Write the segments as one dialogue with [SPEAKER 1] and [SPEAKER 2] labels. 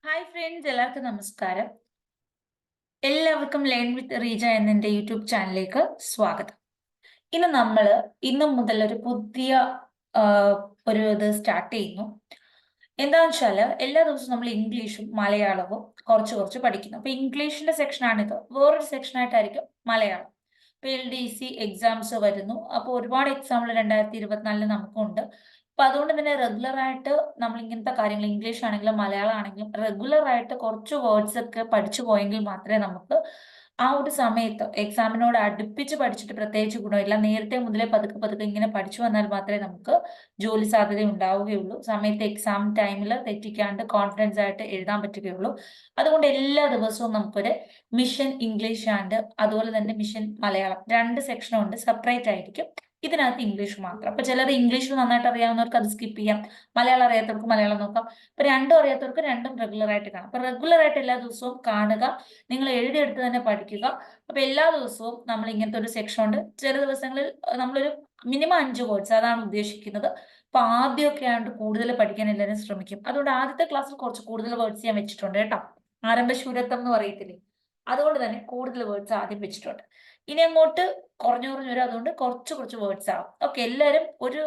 [SPEAKER 1] Hi friends, എല്ലാവർക്കും നമസ്കാരം. എല്ലാവർക്കും ലേൺ വിത്ത് റീജ എന്നെ യൂട്യൂബ് ചാനലിലേക്ക് സ്വാഗതം. ഇന്ന് മുതൽ ഒരു പുതിയ ആ, ഒരു ഇത് സ്റ്റാർട്ട് ചെയ്യുന്നു. എന്താണെന്ന് വെച്ചാല് എല്ലാ ദിവസവും നമ്മൾ ഇംഗ്ലീഷും മലയാളവും കുറച്ച് കുറച്ച് പഠിക്കുന്നു. അപ്പൊ ഇംഗ്ലീഷിന്റെ സെക്ഷനാണിത്. വേറൊരു സെക്ഷനായിട്ടായിരിക്കും മലയാളം. ഇപ്പൊ LDC എക്സാംസ് വരുന്നു. അപ്പൊ ഒരുപാട് എക്സാമ്പിൾ 2024 നമുക്കുണ്ട്. അപ്പൊ അതുകൊണ്ട് തന്നെ റെഗുലർ ആയിട്ട് നമ്മൾ ഇങ്ങനത്തെ കാര്യങ്ങൾ ഇംഗ്ലീഷ് ആണെങ്കിലും മലയാളം ആണെങ്കിലും റെഗുലർ ആയിട്ട് കുറച്ച് വേർഡ്സ് ഒക്കെ പഠിച്ചു പോയെങ്കിൽ മാത്രമേ നമുക്ക് ആ ഒരു സമയത്ത് എക്സാമിനോട് അടുപ്പിച്ച് പഠിച്ചിട്ട് പ്രത്യേകിച്ച് ഗുണമില്ല. നേരത്തെ മുതലേ പതുക്കെ പതുക്കെ ഇങ്ങനെ പഠിച്ചു വന്നാൽ മാത്രമേ നമുക്ക് ജോലി സാധ്യത ഉണ്ടാവുകയുള്ളൂ. സമയത്ത് എക്സാം ടൈമിൽ തെറ്റിക്കാണ്ട് കോൺഫിഡൻസ് ആയിട്ട് എഴുതാൻ പറ്റുകയുള്ളൂ. അതുകൊണ്ട് എല്ലാ ദിവസവും നമുക്കൊരു മിഷൻ ഇംഗ്ലീഷ് ആൻഡ് അതുപോലെ തന്നെ മിഷൻ മലയാളം രണ്ട് സെക്ഷനും ഉണ്ട്. സെപ്പറേറ്റ് ആയിരിക്കും. ഇതിനകത്ത് ഇംഗ്ലീഷ് മാത്രം. അപ്പൊ ചിലർ ഇംഗ്ലീഷിൽ നന്നായിട്ട് അറിയാവുന്നവർക്ക് അത് സ്കിപ്പ് ചെയ്യാം. മലയാളം അറിയാത്തവർക്ക് മലയാളം നോക്കാം. ഇപ്പൊ രണ്ടും അറിയാത്തവർക്ക് രണ്ടും റെഗുലർ ആയിട്ട് കാണാം. അപ്പൊ റെഗുലർ ആയിട്ട് എല്ലാ ദിവസവും കാണുക. നിങ്ങൾ എഴുതിയെടുത്ത് തന്നെ പഠിക്കുക. അപ്പൊ എല്ലാ ദിവസവും നമ്മൾ ഇങ്ങനത്തെ ഒരു സെക്ഷൻ ഉണ്ട്. ചില ദിവസങ്ങളിൽ നമ്മളൊരു മിനിമം 5 വേർഡ്സ് അതാണ് ഉദ്ദേശിക്കുന്നത്. അപ്പൊ ആദ്യമൊക്കെ ആയതുകൊണ്ട് കൂടുതൽ പഠിക്കാൻ എല്ലാവരും ശ്രമിക്കും. അതുകൊണ്ട് ആദ്യത്തെ ക്ലാസ്സിൽ കുറച്ച് കൂടുതൽ വേർഡ്സ് ഞാൻ വെച്ചിട്ടുണ്ട് കേട്ടോ. ആരംഭശൂരത്വം എന്ന് പറയത്തില്ലേ, അതുകൊണ്ട് തന്നെ കൂടുതൽ വേർഡ്സ് ആദ്യം വെച്ചിട്ടുണ്ട്. ഇനി അങ്ങോട്ട് കുറഞ്ഞു കുറഞ്ഞു വരും. അതുകൊണ്ട് കുറച്ച് കുറച്ച് വേർഡ്സ് ആവും. ഓക്കെ, എല്ലാവരും ഒരു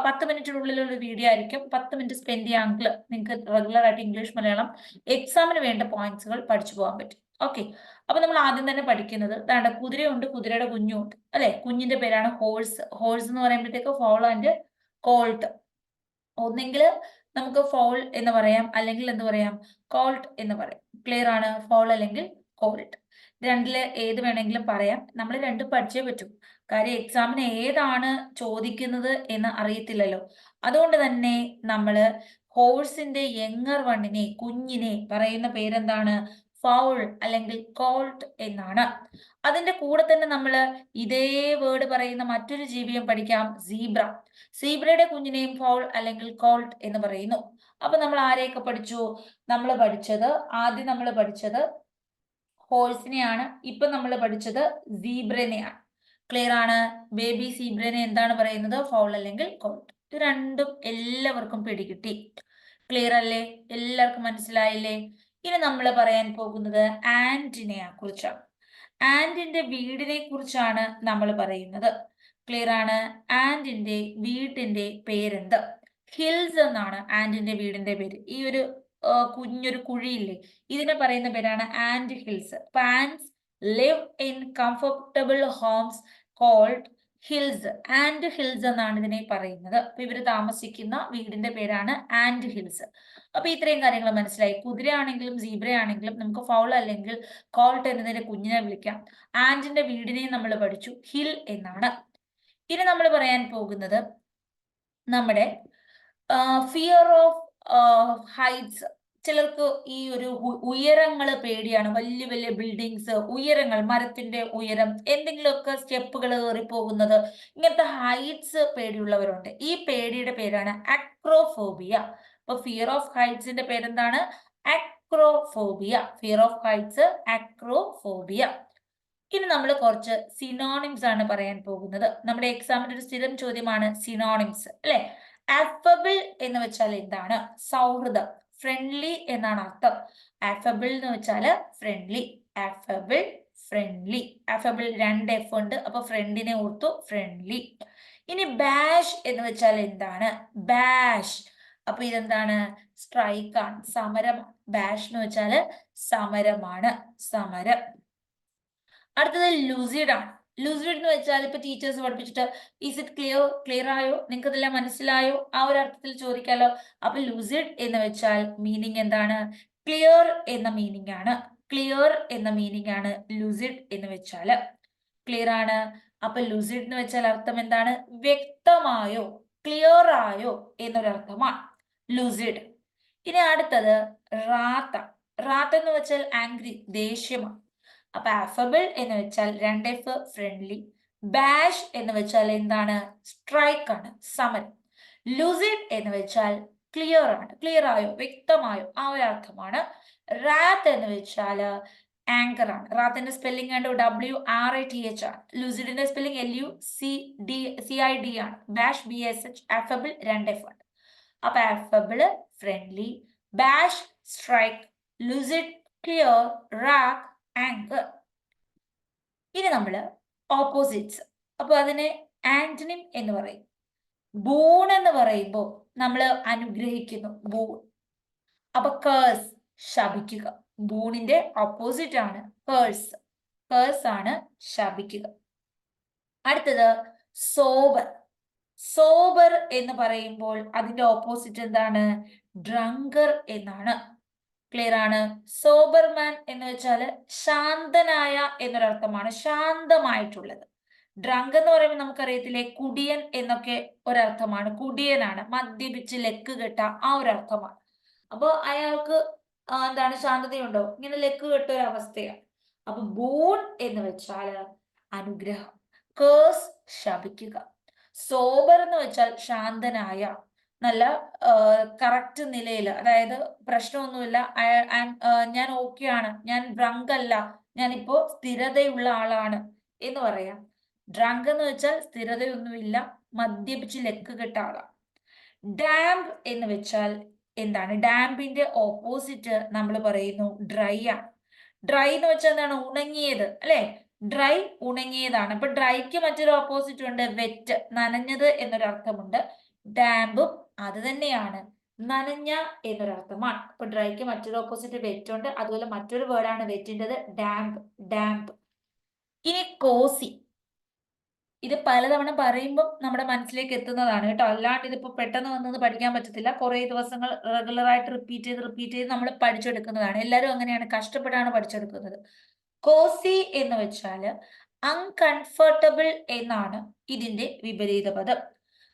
[SPEAKER 1] 10 മിനിറ്റിനുള്ളിൽ ഒരു വീഡിയോ ആയിരിക്കും. 10 മിനിറ്റ് സ്പെൻഡ് ചെയ്യാമെങ്കിൽ നിങ്ങൾക്ക് റെഗുലർ ആയിട്ട് ഇംഗ്ലീഷ് മലയാളം എക്സാമിന് വേണ്ട പോയിന്റ്സുകൾ പഠിച്ചു പോകാൻ പറ്റും. ഓക്കെ, അപ്പൊ നമ്മൾ ആദ്യം തന്നെ പഠിക്കുന്നത് ദാണ്ട കുതിരയുണ്ട്, കുതിരയുടെ കുഞ്ഞുണ്ട് അല്ലെ. കുഞ്ഞിന്റെ പേരാണ് ഹോഴ്സ്. ഹോഴ്സ് എന്ന് പറയുമ്പോഴത്തേക്ക് ഫോൾ ആൻഡ് കോൾട്ട്. ഒന്നെങ്കിൽ നമുക്ക് ഫോൾ എന്ന് പറയാം, അല്ലെങ്കിൽ എന്ത് പറയാം, കോൾട്ട് എന്ന് പറയാം. ക്ലിയർ ആണ്? ഫോൾ അല്ലെങ്കിൽ കോൾട്ട്, രണ്ടില് ഏത് വേണമെങ്കിലും പറയാം. നമ്മൾ രണ്ടും പഠിച്ചേ പറ്റൂ. കാര്യം എക്സാമിന് ഏതാണ് ചോദിക്കുന്നത് എന്ന് അറിയത്തില്ലല്ലോ. അതുകൊണ്ട് തന്നെ നമ്മള് ഹോഴ്സിന്റെ യങ്ങർ വണ്ണിനെ, കുഞ്ഞിനെ പറയുന്ന പേരെന്താണ്? ഫൗൾ അല്ലെങ്കിൽ കോൾട്ട് എന്നാണ്. അതിന്റെ കൂടെ തന്നെ നമ്മൾ ഇതേ വേർഡ് പറയുന്ന മറ്റൊരു ജീവിയും പഠിക്കാം, സീബ്ര. സീബ്രയുടെ കുഞ്ഞിനെയും ഫൗൾ അല്ലെങ്കിൽ കോൾട്ട് എന്ന് പറയുന്നു. അപ്പൊ നമ്മൾ ആരെയൊക്കെ പഠിച്ചു? ആദ്യം നമ്മൾ പഠിച്ചത് ഹോഴ്സിനെയാണ്. ഇപ്പൊ നമ്മൾ പഠിച്ചത് സീബ്രനെയാണ്. ക്ലിയർ ആണ്? ബേബി സീബ്രനെ എന്താണ് പറയുന്നത്? ഫൗൾ അല്ലെങ്കിൽ കോൾട്ട്. ഇത് രണ്ടും എല്ലാവർക്കും പിടികിട്ടി. ക്ലിയർ അല്ലേ? എല്ലാവർക്കും മനസ്സിലായില്ലേ? ഇനി നമ്മൾ പറയാൻ പോകുന്നത് ആന്റിനെ കുറിച്ചാണ്. ആന്റിന്റെ വീടിനെ കുറിച്ചാണ് നമ്മൾ പറയുന്നത്. ക്ലിയർ ആണ്? ആന്റിന്റെ വീടിന്റെ പേരെന്ത്? ഹിൽസ് എന്നാണ് ആന്റിന്റെ വീടിന്റെ പേര്. ഈ ഒരു കുഞ്ഞൊരു കുഴിയില്ലേ, ഇതിനെ പറയുന്ന പേരാണ് ant hills. Ants live in comfortable homes called hills. Ant hills എന്നാണ് ഇതിനെ പറയുന്നത്. അപ്പൊ ഇവര് താമസിക്കുന്ന വീടിന്റെ പേരാണ് ആന്റ് ഹിൽസ്. അപ്പൊ ഇത്രയും കാര്യങ്ങൾ മനസ്സിലായി. കുതിര ആണെങ്കിലും സീബ്ര ആണെങ്കിലും നമുക്ക് ഫൗൾ അല്ലെങ്കിൽ കോൾട്ട് എന്നതിന്റെ കുഞ്ഞിനെ വിളിക്കാം. ആന്റിന്റെ വീടിനെ നമ്മൾ പഠിച്ചു, ഹിൽ എന്നാണ്. ഇനി നമ്മൾ പറയാൻ പോകുന്നത് നമ്മുടെ ഫിയർ ഓഫ് ഹൈറ്റ്സ്. ചിലർക്ക് ഈ ഒരു ഉയരങ്ങള് പേടിയാണ്. വലിയ വലിയ ബിൽഡിങ്സ്, ഉയരങ്ങൾ, മരത്തിന്റെ ഉയരം, എന്തെങ്കിലുമൊക്കെ സ്റ്റെപ്പുകൾ കയറി പോകുന്നത്, ഇങ്ങനത്തെ ഹൈറ്റ്സ് പേടിയുള്ളവരുണ്ട്. ഈ പേടിയുടെ പേരാണ് അക്രോഫോബിയ. അപ്പൊ ഫിയർ ഓഫ് ഹൈറ്റ്സിന്റെ പേരെന്താണ്? Acrophobia. Fear of heights, acrophobia. ഇനി നമ്മൾ കുറച്ച് സിനോണിംസ് ആണ് പറയാൻ പോകുന്നത്. നമ്മുടെ എക്സാമിന്റെ ഒരു സ്ഥിരം ചോദ്യമാണ് സിനോണിംസ് അല്ലെ. അഫബിൾ എന്ന് വെച്ചാൽ എന്താണ്? സൗഹൃദം, ഫ്രണ്ട്ലി എന്നാണ് അർത്ഥം. അഫബിൾ എന്ന് വെച്ചാൽ ഫ്രണ്ട്ലി. അഫബിൾ, ഫ്രണ്ട്ലി. അഫബിൾ 2 F ഉണ്ട്. അപ്പൊ ഫ്രണ്ടിനെ ഓർത്തു, ഫ്രണ്ട്ലി. ഇനി ബാഷ് എന്ന് വെച്ചാൽ എന്താണ്? ബാഷ്. അപ്പൊ ഇതെന്താണ്? സ്ട്രൈക്ക് ആണ്, സമരം. ബാഷ് എന്ന് വെച്ചാൽ സമരമാണ്, സമരം. അടുത്തത് ലൂസിഡ് ആണ്. ലൂസിഡ് എന്ന് വെച്ചാൽ ഇപ്പൊ ടീച്ചേഴ്സ് പഠിപ്പിച്ചിട്ട് ഈസ് ഇറ്റ് ക്ലിയർ ആയോ, നിങ്ങൾക്ക് ഇതെല്ലാം മനസ്സിലായോ, ആ ഒരു അർത്ഥത്തിൽ ചോദിക്കാലോ. അപ്പൊ ലൂസിഡ് എന്ന് വെച്ചാൽ മീനിങ് എന്താണ്? ക്ലിയർ എന്ന മീനിങ് ആണ്. ക്ലിയർ എന്ന മീനിങ് ആണ് ലൂസിഡ് എന്ന് വെച്ചാല്. ക്ലിയർ ആണ്? അപ്പൊ ലൂസിഡ് എന്ന് വെച്ചാൽ അർത്ഥം എന്താണ്? വ്യക്തമായോ, ക്ലിയർ ആയോ എന്നൊരർത്ഥമാണ് ലൂസിഡ്. ഇനി അടുത്തത് റാത്ത. റാത്ത എന്ന് വെച്ചാൽ ആംഗ്രി, ദേഷ്യമാണ്. അപ്പൊ അഫബിൾ എന്ന് വെച്ചാൽ 2 F, ഫ്രണ്ട്ലി. ബാഷ് എന്ന് വെച്ചാൽ എന്താണ്? സ്ട്രൈക്ക് ആണ്, സമരം. ലൂസിഡ് എന്ന് വെച്ചാൽ ക്ലിയർ ആണ്, ക്ലിയർ ആയോ, വ്യക്തമായോ, ആ ഒരു അർത്ഥമാണ്. റാത്ത് എന്ന് വെച്ചാൽ ആങ്കർ ആണ്. റാത്തിന്റെ സ്പെല്ലിംഗ് ആണ് WRATH ആണ്. ലൂസിഡിന്റെ സ്പെല്ലിംഗ് LUCID ആണ്. Bash BSH. അഫബിൾ 2 F ആണ്. അപ്പൊ അഫബിള്, friendly, bash, strike, lucid, clear, rack, anchor. ഇനി നമ്മൾ ഓപ്പോസിറ്റ്സ്. അപ്പൊ അതിനെ ആന്റണിം എന്ന് പറയും. ബൂൺ എന്ന് പറയുമ്പോൾ നമ്മൾ അനുഗ്രഹിക്കുന്നു, ബൂൺ. അപ്പൊ കേഴ്സ്, ശപിക്കുക. ബൂണിന്റെ ഓപ്പോസിറ്റ് ആണ് കേഴ്സ്. കേഴ്സ് ആണ് ശപിക്കുക. അടുത്തത് സോബർ. സോബർ എന്ന് പറയുമ്പോൾ അതിന്റെ ഓപ്പോസിറ്റ് എന്താണ്? ഡ്രങ്കർ എന്നാണ്. ക്ലിയർ ആണ്? സോബർമാൻ എന്ന് വെച്ചാൽ ശാന്തനായ എന്നൊരർത്ഥമാണ്, ശാന്തമായിട്ടുള്ളത്. ഡ്രങ്ക് എന്ന് പറയുമ്പോൾ നമുക്കറിയത്തില്ലേ, കുടിയൻ എന്നൊക്കെ ഒരർത്ഥമാണ്. കുടിയനാണ്, മദ്യപിച്ച് ലക്ക് കെട്ട ആ ഒരു അർത്ഥമാണ്. അപ്പൊ അയാൾക്ക് എന്താണ്, ശാന്തതയുണ്ടോ? ഇങ്ങനെ ലക്ക് കെട്ട ഒരു അവസ്ഥയാണ്. അപ്പൊ ബൂൺ എന്ന് വെച്ചാൽ അനുഗ്രഹം, കേഴ്സ് ശപിക്കുക. സോബർ എന്ന് വെച്ചാൽ ശാന്തനായ, നല്ല കറക്റ്റ് നിലയിൽ, അതായത് പ്രശ്നമൊന്നുമില്ല, ഞാൻ ഓക്കെയാണ്, ഞാൻ ഡ്രങ്ക് അല്ല, ഞാനിപ്പോ സ്ഥിരതയുള്ള ആളാണ് എന്ന് പറയാം. ഡ്രങ്ക് എന്ന് വെച്ചാൽ സ്ഥിരതയൊന്നുമില്ല, മദ്യപിച്ച് ലക്ക് കെട്ട ആളാണ്. ഡാംപ് എന്ന് വെച്ചാൽ എന്താണ്? ഡാമ്പിന്റെ ഓപ്പോസിറ്റ് നമ്മൾ പറയുന്നു ഡ്രൈ ആണ്. ഡ്രൈ എന്ന് വെച്ചാൽ എന്താണ്? ഉണങ്ങിയത്, അല്ലെ? ഡ്രൈ ഉണങ്ങിയതാണ്. അപ്പൊ ഡ്രൈക്ക് മറ്റൊരു ഓപ്പോസിറ്റ് ഉണ്ട്, വെറ്റ്, നനഞ്ഞത് എന്നൊരർത്ഥമുണ്ട്. ഡാമ്പും അത് തന്നെയാണ്, നനഞ്ഞ എന്നൊരർത്ഥമാണ്. അപ്പൊ ഡ്രൈക്ക് മറ്റൊരു ഓപ്പോസിറ്റ് വെറ്റ് ഉണ്ട്. അതുപോലെ മറ്റൊരു വേർഡാണ് വെറ്റിൻ്റെത്, ഡാമ്പ്. ഡാമ്പ്. ഇനി കോസി. ഇത് പലതവണ പറയുമ്പോൾ നമ്മുടെ മനസ്സിലേക്ക് എത്തുന്നതാണ് കേട്ടോ, അല്ലാണ്ട് ഇതിപ്പോ പെട്ടെന്ന് വന്നത് പഠിക്കാൻ പറ്റത്തില്ല. കുറെ ദിവസങ്ങൾ റെഗുലർ ആയിട്ട് റിപ്പീറ്റ് ചെയ്ത് നമ്മൾ പഠിച്ചെടുക്കുന്നതാണ്. എല്ലാവരും അങ്ങനെയാണ്, കഷ്ടപ്പെട്ടാണ് പഠിച്ചെടുക്കുന്നത്. കോസി എന്ന് വെച്ചാൽ അൺകംഫർട്ടബിൾ എന്നാണ് ഇതിന്റെ വിപരീത പദം.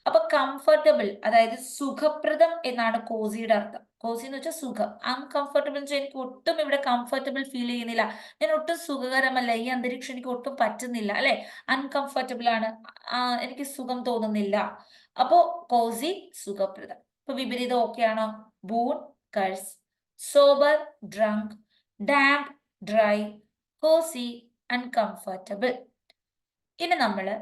[SPEAKER 1] അപ്പൊ കംഫർട്ടബിൾ, അതായത് സുഖപ്രദം എന്നാണ് കോസിയുടെ അർത്ഥം. കോസി എന്ന് വെച്ചാൽ സുഖം. അൺകംഫർട്ടബിൾ എന്ന് വെച്ചാൽ എനിക്ക് ഒട്ടും ഇവിടെ കംഫർട്ടബിൾ ഫീൽ ചെയ്യുന്നില്ല, ഞാൻ ഒട്ടും സുഖകരമല്ല, ഈ അന്തരീക്ഷം എനിക്ക് ഒട്ടും പറ്റുന്നില്ല, അല്ലെ? അൺകംഫർട്ടബിൾ ആണ്, എനിക്ക് സുഖം തോന്നുന്നില്ല. അപ്പോ കോസി സുഖപ്രദം. ഇപ്പൊ വിപരീതം ഓക്കെ ആണോ? Boon, curse. Sober, drunk. Damp, dry. Cosy, uncomfortable. ഇനി നമ്മള്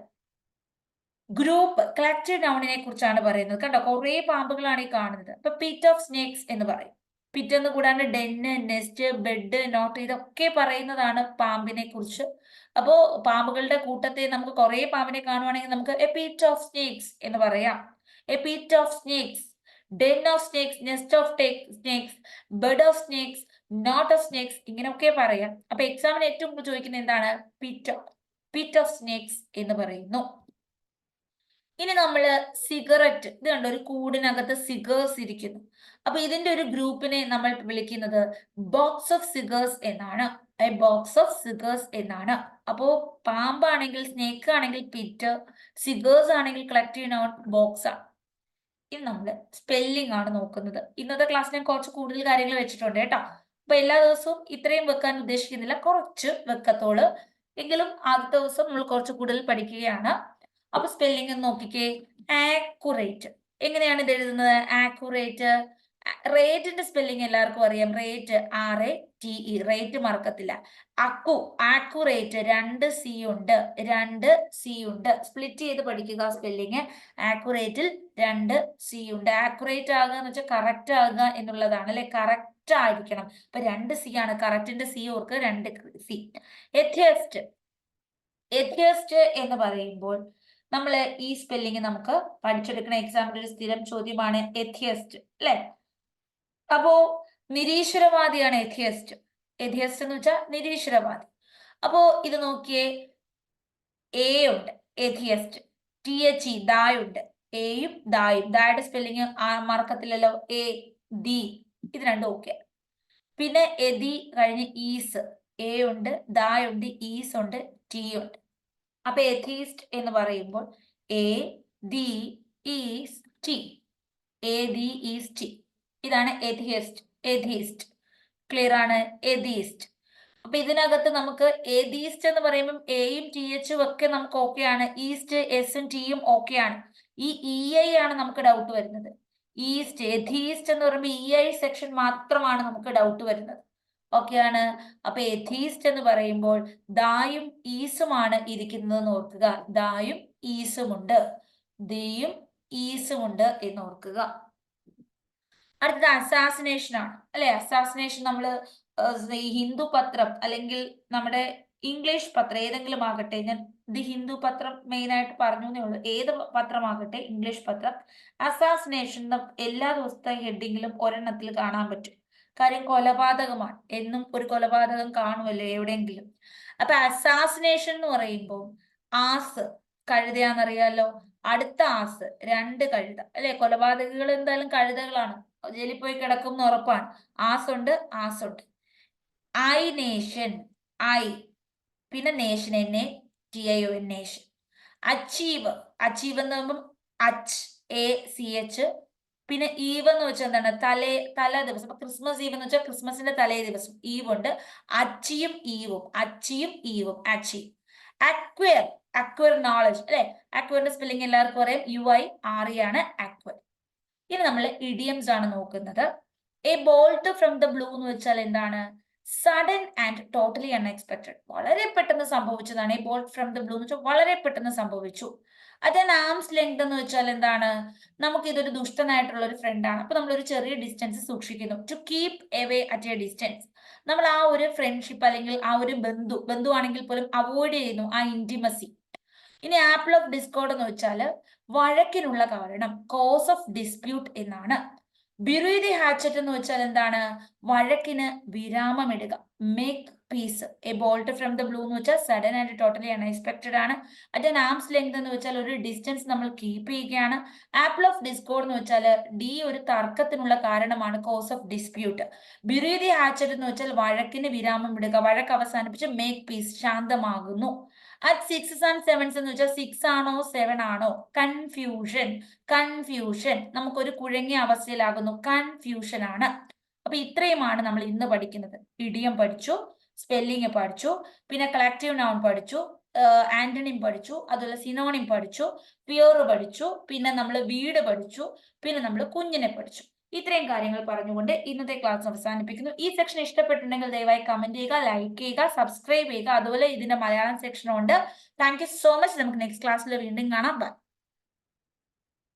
[SPEAKER 1] ഗ്രൂപ്പ് കളക്റ്റീവ് നൗണിനെ കുറിച്ചാണ് പറയുന്നത്. കണ്ടോ, കുറെ പാമ്പുകളാണ് ഈ കാണുന്നത്. അപ്പൊ പിറ്റ് ഓഫ് സ്നേക്സ് എന്ന് പറയും. പിറ്റ് എന്ന് കൂടാണ്ട് ഡെന്ന്, നെസ്റ്റ്, ബെഡ്, നോട്ട്, ഇതൊക്കെ പറയുന്നതാണ് പാമ്പിനെ കുറിച്ച്. അപ്പോ പാമ്പുകളുടെ കൂട്ടത്തെ നമുക്ക് കുറെ പാമ്പിനെ കാണുവാണെങ്കിൽ നമുക്ക് എ പിറ്റ് ഓഫ് സ്നേക്സ് എന്ന് പറയാം. A pit of snakes, den of snakes, nest of snakes, bed of snakes, knot of snakes, ഇങ്ങനെയൊക്കെ പറയാം. അപ്പൊ എക്സാമിന് ഏറ്റവും കൂടുതൽ ചോദിക്കുന്നത് എന്താണ്? പിറ്റ് ഓഫ് സ്നേക്സ് എന്ന് പറയുന്നു. ഇനി നമ്മള് സിഗരറ്റ്, ഇത് കണ്ടോ, ഒരു കൂടിനകത്ത് സിഗേഴ്സ് ഇരിക്കുന്നു. അപ്പൊ ഇതിന്റെ ഒരു ഗ്രൂപ്പിനെ നമ്മൾ വിളിക്കുന്നത് ബോക്സ് ഓഫ് സിഗേഴ്സ് എന്നാണ്. എ ബോക്സ് ഓഫ് സിഗേഴ്സ് എന്നാണ്. അപ്പോ പാമ്പാണെങ്കിൽ, സ്നേക്ക് ആണെങ്കിൽ പിറ്റ്, സിഗേഴ്സ് ആണെങ്കിൽ കളക്റ്റീവ് നൗൺ ബോക്സ് ആണ്. ഇനി നമ്മൾ സ്പെല്ലിംഗ് ആണ് നോക്കുന്നത്. ഇന്നത്തെ ക്ലാസ് ഞാൻ കുറച്ച് കൂടുതൽ കാര്യങ്ങൾ വെച്ചിട്ടുണ്ട് കേട്ടോ. അപ്പൊ എല്ലാ ദിവസവും ഇത്രയും വെക്കാൻ ഉദ്ദേശിക്കുന്നില്ല, കുറച്ച് വെക്കത്തോള്. എങ്കിലും ആദ്യത്തെ ദിവസം നമ്മൾ കുറച്ച് കൂടുതൽ പഠിക്കുകയാണ്. അപ്പൊ സ്പെല്ലിംഗ് നോക്കിക്കേ. ആക്യുറേറ്റ്. എങ്ങനെയാണ് ഇത് എഴുതുന്നത്? ആക്യുറേറ്റ്. റേറ്റിന്റെ സ്പെല്ലിംഗ് എല്ലാവർക്കും അറിയാം, റേറ്റ്, RATE, റേറ്റ് മറക്കത്തില്ല. ആക്യുറേറ്റ്, 2 C ഉണ്ട്, 2 C ഉണ്ട്. സ്പ്ലിറ്റ് ചെയ്ത് പഠിക്കുക സ്പെല്ലിംഗ്. ആക്യുറേറ്റിൽ 2 C ഉണ്ട്. ആക്യുറേറ്റ് ആകുക എന്ന് വെച്ചാൽ കറക്റ്റ് ആകുക എന്നുള്ളതാണ്, അല്ലെ? കറക്റ്റ് ആയിരിക്കണം. അപ്പൊ 2 C ആണ്. കറക്റ്റിന്റെ C ഓർക്ക്, 2 C. എഥിയസ്റ്റ്. എഥിയസ്റ്റ് എന്ന് പറയുമ്പോൾ നമ്മൾ ഈ സ്പെല്ലിംഗ് നമുക്ക് പഠിച്ചെടുക്കുന്ന എക്സാമിന്റെ ഒരു സ്ഥിരം ചോദ്യമാണ് എഥിയസ്റ്റ്, അല്ലെ? അപ്പോ നിരീശ്വരവാദിയാണ് എഥിയസ്റ്റ്. എഥിയസ്റ്റ് എന്ന് വെച്ചാൽ നിരീശ്വരവാദി. അപ്പോ ഇത് നോക്കിയേ, എ ഉണ്ട്, എഥിയസ്റ്റ്. THE, ദായുണ്ട്. എയും ദായും, ദായുടെ സ്പെല്ലിംഗ് മറക്കത്തില്ലല്ലോ, A, D, ഇത് രണ്ടും ഓക്കെ. പിന്നെ എതി കഴിഞ്ഞ് ഈസ്, എ ഉണ്ട്, ദായുണ്ട്, ഈസ് ഉണ്ട്, ടി ഉണ്ട്. അപ്പൊ എഥീസ്റ്റ് എന്ന് പറയുമ്പോൾ ADEST, ADEST, ഇതാണ് എഥിയസ്റ്റ്. എഥീസ്റ്റ്. ക്ലിയർ ആണ്? എഥീസ്റ്റ്. അപ്പൊ ഇതിനകത്ത് നമുക്ക് എഥീസ്റ്റ് എന്ന് പറയുമ്പോൾ എയും THും ഒക്കെ നമുക്ക് ഓക്കെ ആണ്. ഈസ്റ്റ്, എസും ടിയും ഓക്കെ ആണ്. ഈ EI ആണ് നമുക്ക് ഡൗട്ട് വരുന്നത്. ഈസ്റ്റ്, എഥീസ്റ്റ് എന്ന് പറയുമ്പോൾ EI സെക്ഷൻ മാത്രമാണ് നമുക്ക് ഡൗട്ട് വരുന്നത്. ഓക്കെയാണ്. അപ്പൊ എഥീസ്റ്റ് എന്ന് പറയുമ്പോൾ ദായും ഈസുമാണ് ഇരിക്കുന്നതെന്ന് ഓർക്കുക. ദായും ഈസുമുണ്ട്, ദിയും ഈസുമുണ്ട് എന്ന് ഓർക്കുക. അടുത്തത് അസാസിനേഷൻ ആണ് അല്ലെ. അസാസിനേഷൻ നമ്മൾ ഈ ഹിന്ദു പത്രം അല്ലെങ്കിൽ നമ്മുടെ ഇംഗ്ലീഷ് പത്രം ഏതെങ്കിലും ആകട്ടെ, ഞാൻ ദി ഹിന്ദു പത്രം മെയിൻ ആയിട്ട് പറഞ്ഞു എന്നേ ഉള്ളൂ, ഏത് പത്രമാകട്ടെ ഇംഗ്ലീഷ് പത്രം, അസാസിനേഷൻ എല്ലാ ദിവസത്തെ ഹെഡിങ്ങിലും ഒരെണ്ണത്തിൽ കാണാൻ പറ്റും. കാര്യം കൊലപാതകമാണ്, എന്നും ഒരു കൊലപാതകം കാണുമല്ലോ എവിടെയെങ്കിലും. അപ്പൊ അസാസിനേഷൻ എന്ന് പറയുമ്പോൾ ആസ് കഴുതയാന്നറിയാലോ, അടുത്ത ആസ് രണ്ട് കഴുത അല്ലെ. കൊലപാതകികൾ എന്തായാലും കഴുതകളാണ്, ജയിലിൽ പോയി കിടക്കും എന്ന് ഉറപ്പാണ്. ആസുണ്ട്, ആസുണ്ട്. ഐ നേഷൻ, ഐ, പിന്നെ nation, NATION, nation. Achieve, achieve എന്ന് പറയുമ്പോൾ HACH, പിന്നെ ഈവ് എന്ന് വെച്ചാൽ എന്താണ്, തലേ ദിവസം. അപ്പൊ ക്രിസ്മസ് ഈവ് എന്ന് വെച്ചാൽ ക്രിസ്മസിന്റെ തലേ ദിവസം ഈവ് ഉണ്ട്. അച്ചിയും ഈവും, അച്ചിയും ഈവും, അച്ചീവ്. അക്വയർ, അക്വയർ നോളജ് അല്ലെ. അക്വയറിന്റെ സ്പെല്ലിംഗ് എല്ലാവർക്കും അറിയാം, UIRE ആണ് അക്വയർ. ഇനി നമ്മൾ ഇഡിയംസ് ആണ് നോക്കുന്നത്. A bolt from the blue എന്ന് വെച്ചാൽ എന്താണ്, സഡൻ ആൻഡ് ടോട്ടലി അൺഎക്സ്പെക്ടഡ്, വളരെ പെട്ടെന്ന് സംഭവിച്ചതാണ്. A bolt from the blue എന്ന് വെച്ചാൽ വളരെ പെട്ടെന്ന് സംഭവിച്ചു. അറ്റ് ആൻ ആംസ് ലെങ്ത് എന്ന് വെച്ചാൽ എന്താണ്, നമുക്ക് ഇതൊരു ദുഷ്ടനായിട്ടുള്ള ഒരു ഫ്രണ്ടാണ്, അപ്പൊ നമ്മൾ ഒരു ചെറിയ ഡിസ്റ്റൻസ് സൂക്ഷിക്കുന്നു. To keep away at a distance, നമ്മൾ ആ ഒരു ഫ്രണ്ട്ഷിപ്പ് അല്ലെങ്കിൽ ആ ഒരു ബന്ധുവാണെങ്കിൽ പോലും അവോയ്ഡ് ചെയ്യുന്നു ആ ഇന്റിമസി. ഇനി ആപ്പിൾ ഓഫ് ഡിസ്കോർഡ് എന്ന് വെച്ചാൽ വഴക്കിനുള്ള കാരണം, കോസ് ഓഫ് ഡിസ്പ്യൂട്ട് എന്നാണ്. ബിറീ ദി ഹാച്ചറ്റ് എന്ന് വെച്ചാൽ എന്താണ്, വഴക്കിന് വിരാമമിടുക, make peace. A bolt from the blue എന്ന് വെച്ചാൽ സഡൻ ആൻഡ് ടോട്ടലി അൺഎക്സ്പെക്ടഡ് ആണ്. അറ്റ് ആൻ ആംസ് ലെങ്ത് എന്ന് വെച്ചാൽ ഒരു ഡിസ്റ്റൻസ് നമ്മൾ കീപ്പ് ചെയ്യുകയാണ്. ആപ്പിൾ ഓഫ് ഡിസ്കോർഡ് എന്ന് വെച്ചാൽ ഡി ഒരു തർക്കത്തിനുള്ള കാരണമാണ്, cause of dispute. Bury the hatchet എന്ന് വെച്ചാൽ വഴക്കിന് വിരാമം ഇടുക, വഴക്ക് അവസാനിപ്പിച്ച് മേക്ക് പീസ്, ശാന്തമാകുന്നു. അറ്റ് സിക്സ് ആൻഡ് സെവൻസ് എന്ന് വെച്ചാൽ 6 ആണോ 7 ആണോ, കൺഫ്യൂഷൻ, കൺഫ്യൂഷൻ, നമുക്കൊരു കുഴങ്ങിയ അവസ്ഥയിലാകുന്നു, കൺഫ്യൂഷൻ ആണ്. അപ്പൊ ഇത്രയുമാണ് നമ്മൾ ഇന്ന് പഠിക്കുന്നത്. ഇഡിയം പഠിച്ചു, സ്പെല്ലിംഗ് പഠിച്ചു, പിന്നെ കളക്റ്റീവ് നൗൺ പഠിച്ചു, ആന്റണിം പഠിച്ചു, അതുപോലെ സിനോണിം പഠിച്ചു, പിയർ പഠിച്ചു, പിന്നെ നമ്മൾ വീട് പഠിച്ചു, പിന്നെ നമ്മൾ കുഞ്ഞിനെ പഠിച്ചു. ഇത്രയും കാര്യങ്ങൾ പറഞ്ഞുകൊണ്ട് ഇന്നത്തെ ക്ലാസ് അവസാനിപ്പിക്കുന്നു. ഈ സെക്ഷൻ ഇഷ്ടപ്പെട്ടിട്ടുണ്ടെങ്കിൽ ദയവായി കമന്റ് ചെയ്യുക, ലൈക്ക് ചെയ്യുക, സബ്സ്ക്രൈബ് ചെയ്യുക. അതുപോലെ ഇതിന്റെ മലയാളം സെക്ഷനും ഉണ്ട്. Thank you so much. നമുക്ക് നെക്സ്റ്റ് ക്ലാസ്സിൽ വീണ്ടും കാണാം. ബൈ.